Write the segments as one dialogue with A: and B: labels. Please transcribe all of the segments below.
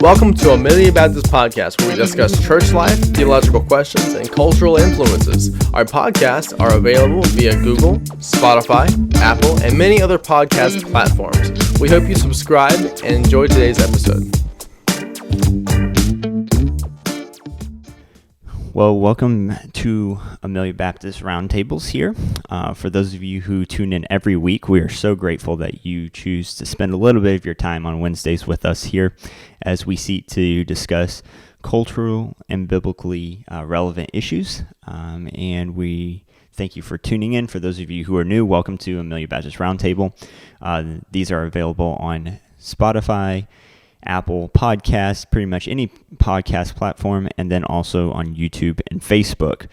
A: Welcome to Amelia Baptist Podcast, where we discuss church life, theological questions, and cultural influences. Our podcasts are available via Google, Spotify, Apple, and many other podcast platforms. We hope you subscribe and enjoy today's episode.
B: Well, welcome to Amelia Baptist Round Tables here. For those of you who tune in every week, we are so grateful that you choose to spend a little bit of your time on Wednesdays with us here as we seek to discuss cultural and biblically relevant issues. And we thank you for tuning in. For those of you who are new, welcome to Amelia Baptist Round Table. These are available on Spotify, Apple Podcasts, pretty much any podcast platform, and then also on YouTube and Facebook.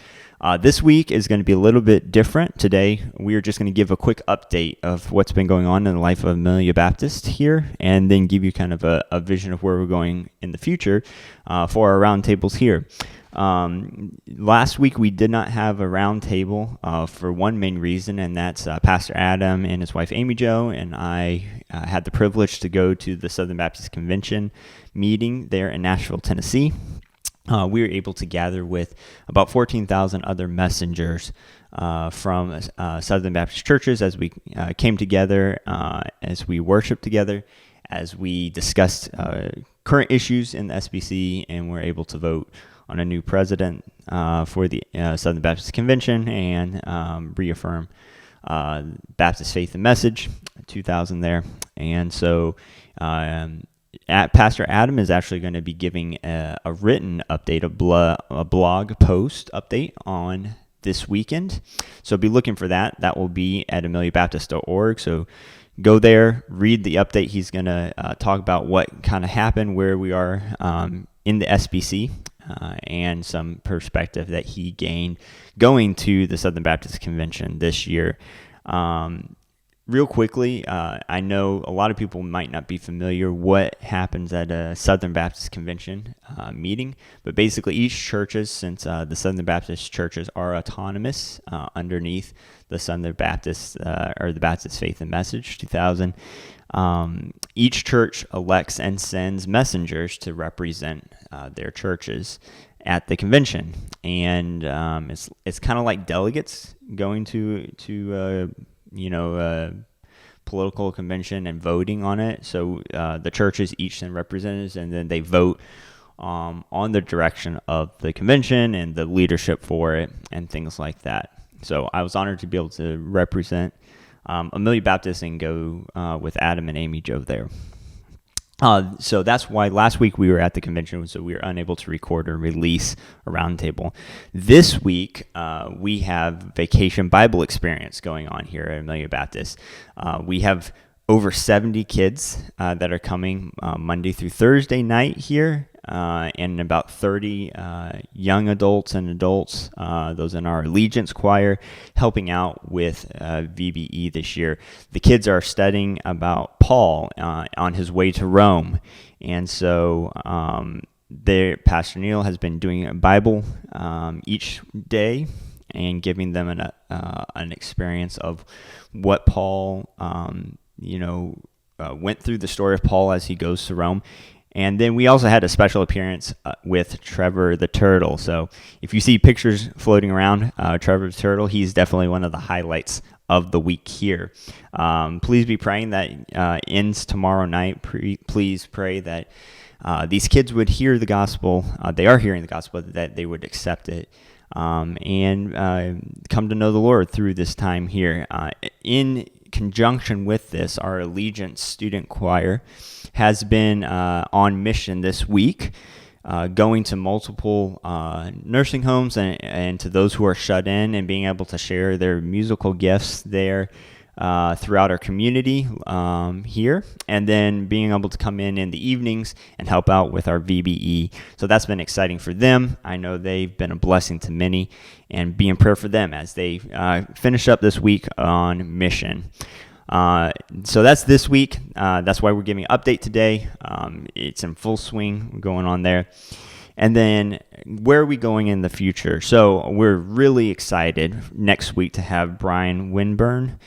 B: This week is going to be a little bit different. Today, we are just going to give a quick update of what's been going on in the life of Amelia Baptist here, and then give you kind of a vision of where we're going in the future for our roundtables here. Last week we did not have a round table for one main reason, and that's Pastor Adam and his wife Amy Jo and I had the privilege to go to the Southern Baptist Convention meeting there in Nashville, Tennessee. We were able to gather with about 14,000 other messengers from Southern Baptist churches as we came together, as we worshiped together, as we discussed current issues in the SBC, and were able to vote on a new president for the Southern Baptist Convention and reaffirm Baptist Faith and Message, 2000 there. And so Pastor Adam is actually going to be giving a written update, a blog post update on this weekend. So be looking for that. That will be at ameliabaptist.org. So go there, read the update. He's going to talk about what kind of happened, where we are in the SBC, and some perspective that he gained going to the Southern Baptist Convention this year. Real quickly, I know a lot of people might not be familiar what happens at a Southern Baptist Convention meeting, but basically each churches, since the Southern Baptist churches are autonomous underneath the Southern Baptist or the Baptist Faith and Message 2000, each church elects and sends messengers to represent their churches at the convention, and it's kind of like delegates going to political convention and voting on it. So the churches each send representatives, and then they vote on the direction of the convention and the leadership for it and things like that. So I was honored to be able to represent Amelia Baptist and go with Adam and Amy Jo there. So that's why last week we were at the convention, so we were unable to record or release a roundtable. This week, we have Vacation Bible Experience going on here at Amelia Baptist. We have over 70 kids that are coming Monday through Thursday night here, and about 30 young adults and adults, those in our Allegiance Choir, helping out with VBE this year. The kids are studying about Paul on his way to Rome, and so Pastor Neil has been doing a Bible each day and giving them an experience of what Paul went through, the story of Paul as he goes to Rome. And then we also had a special appearance with Trevor the Turtle. So if you see pictures floating around, Trevor the Turtle, he's definitely one of the highlights of the week here. Please be praying that ends tomorrow night. Please pray that these kids would hear the gospel. They are hearing the gospel, that they would accept it and come to know the Lord through this time here. In conjunction with this, our Allegiance Student Choir has been on mission this week, going to multiple nursing homes and to those who are shut in, and being able to share their musical gifts there throughout our community here, and then being able to come in the evenings and help out with our VBE. So that's been exciting for them. I know they've been a blessing to many, and be in prayer for them as they finish up this week on mission. So that's this week. That's why we're giving an update today. It's in full swing going on there. And then where are we going in the future? So we're really excited next week to have Brian Winburn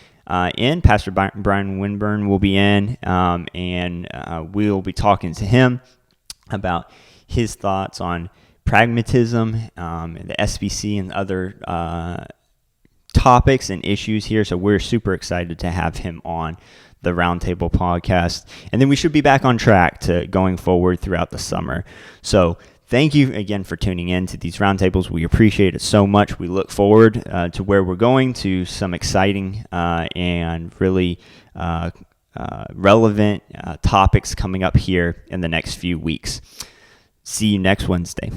B: in. Pastor Brian Winburn will be in, and we'll be talking to him about his thoughts on pragmatism, the SBC, and other topics and issues here. So we're super excited to have him on the Roundtable podcast. And then we should be back on track to going forward throughout the summer. So thank you again for tuning in to these roundtables. We appreciate it so much. We look forward to where we're going, to some exciting and really relevant topics coming up here in the next few weeks. See you next Wednesday.